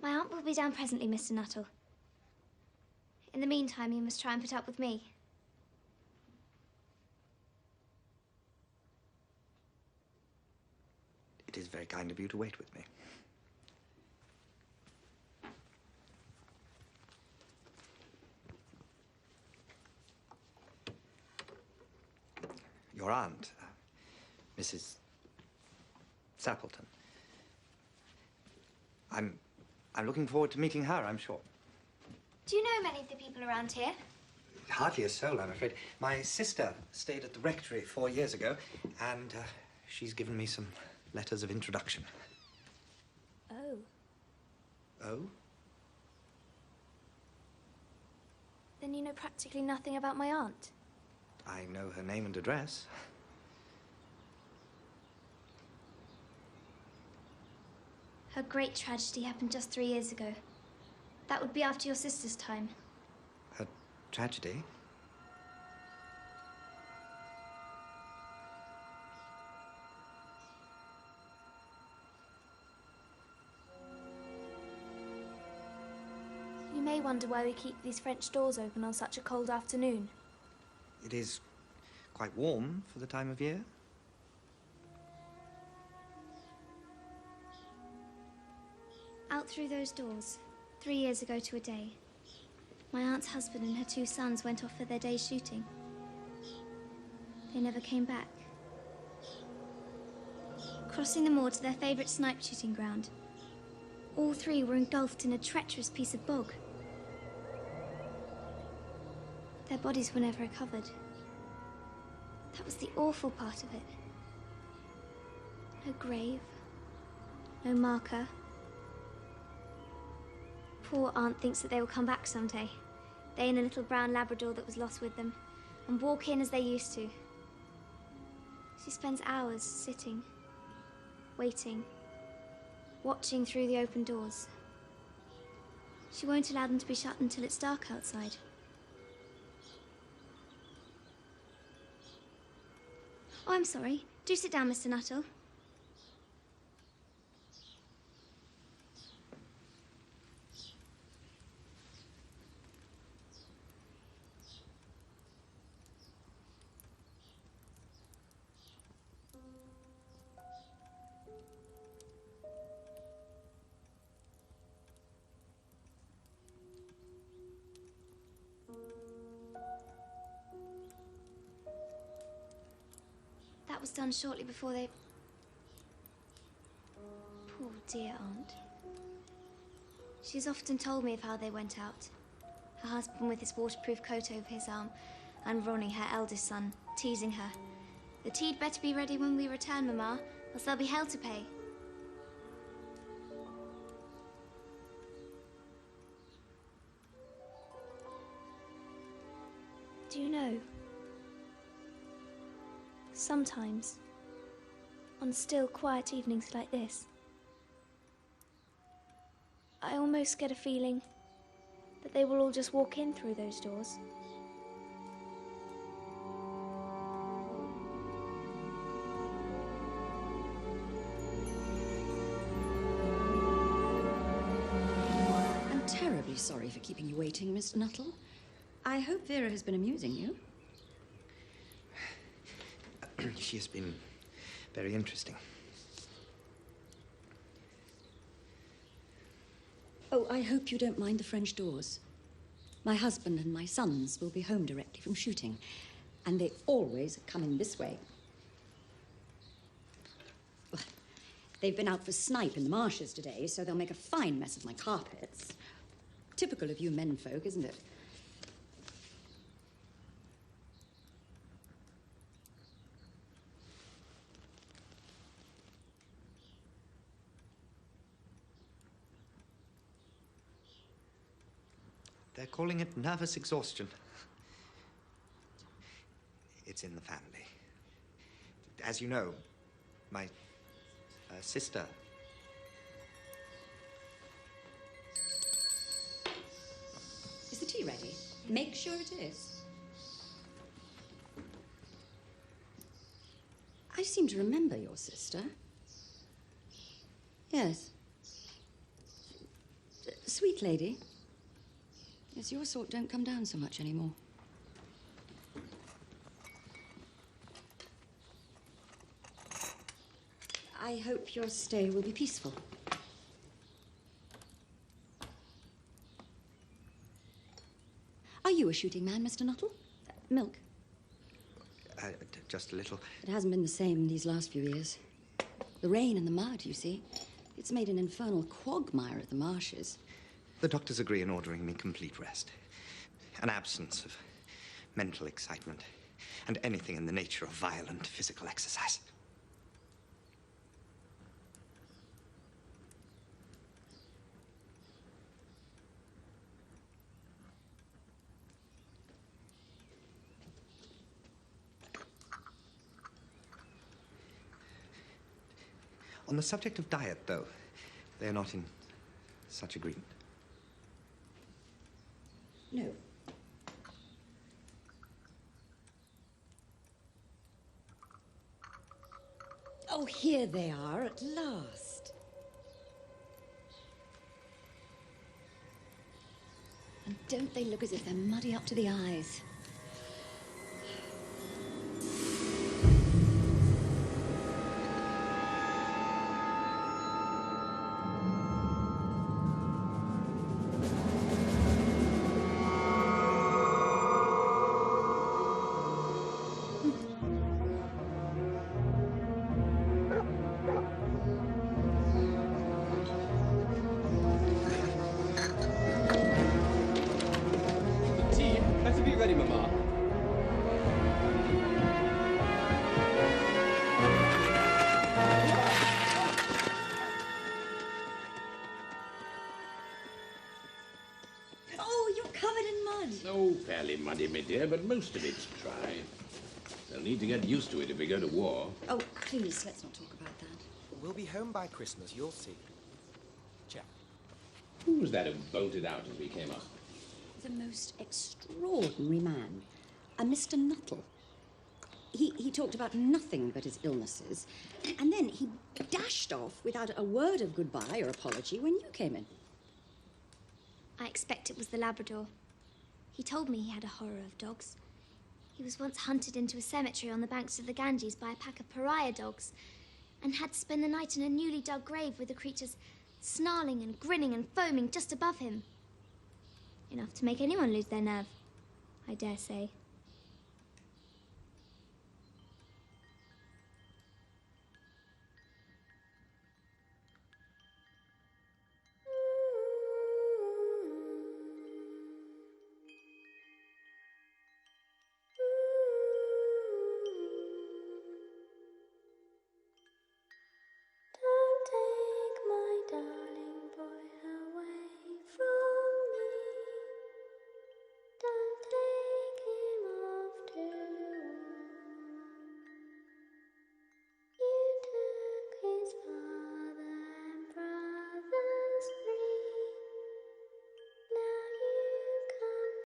My aunt will be down presently, Mr. Nuttall. In the meantime, you must try and put up with me. It is very kind of you to wait with me. Your aunt, Mrs. Sappleton. I'm looking forward to meeting her, I'm sure. Do you know many of the people around here? Hardly a soul, I'm afraid. My sister stayed at the rectory 4 years ago, and she's given me some letters of introduction. Oh. Oh? Then you know practically nothing about my aunt? I know her name and address. Her great tragedy happened just 3 years ago. That would be after your sister's time. Her tragedy? You may wonder why we keep these French doors open on such a cold afternoon. It is quite warm for the time of year. Out through those doors, 3 years ago to a day, my aunt's husband and her 2 sons went off for their day's shooting. They never came back. Crossing the moor to their favourite snipe shooting ground, all 3 were engulfed in a treacherous piece of bog. Their bodies were never recovered. That was the awful part of it. No grave, no marker. Poor aunt thinks that they will come back someday. They and a little brown Labrador that was lost with them, and walk in as they used to. She spends hours sitting, waiting, watching through the open doors. She won't allow them to be shut until it's dark outside. Oh, I'm sorry. Do sit down, Mr. Nuttall. That was done shortly before they... Poor dear aunt. She's often told me of how they went out. Her husband with his waterproof coat over his arm, and Ronnie, her eldest son, teasing her. The tea'd better be ready when we return, Mamma, else there'll be hell to pay. Do you know? Sometimes, on still, quiet evenings like this, I almost get a feeling that they will all just walk in through those doors. I'm terribly sorry for keeping you waiting, Mr. Nuttall. I hope Vera has been amusing you. She has been very interesting. Oh, I hope you don't mind the French doors. My husband and my sons will be home directly from shooting, and they always come in this way. Well, they've been out for snipe in the marshes today, so they'll make a fine mess of my carpets. Typical of you menfolk, isn't it? They're calling it nervous exhaustion. It's in the family. As you know, my sister... Is the tea ready? Make sure it is. I seem to remember your sister. Yes. sweet lady. Yes, your sort don't come down so much anymore. I hope your stay will be peaceful. Are you a shooting man, Mr. Nuttall? Milk? Just a little. It hasn't been the same these last few years. The rain and the mud, you see. It's made an infernal quagmire at the marshes. The doctors agree in ordering me complete rest. An absence of mental excitement and anything in the nature of violent physical exercise. On the subject of diet, though, they're not in such agreement. No. Oh, here they are at last. And don't they look as if they're muddy up to the eyes? Fairly muddy, my dear, but most of it's dry. They'll need to get used to it if we go to war. Oh, please, let's not talk about that. We'll be home by Christmas, you'll see. Check. Who was that who bolted out as we came up? The most extraordinary man. A Mr. Nuttall. He talked about nothing but his illnesses, and then he dashed off without a word of goodbye or apology when you came in. I expect it was the Labrador. He told me he had a horror of dogs. He was once hunted into a cemetery on the banks of the Ganges by a pack of pariah dogs and had to spend the night in a newly dug grave with the creatures snarling and grinning and foaming just above him. Enough to make anyone lose their nerve, I dare say.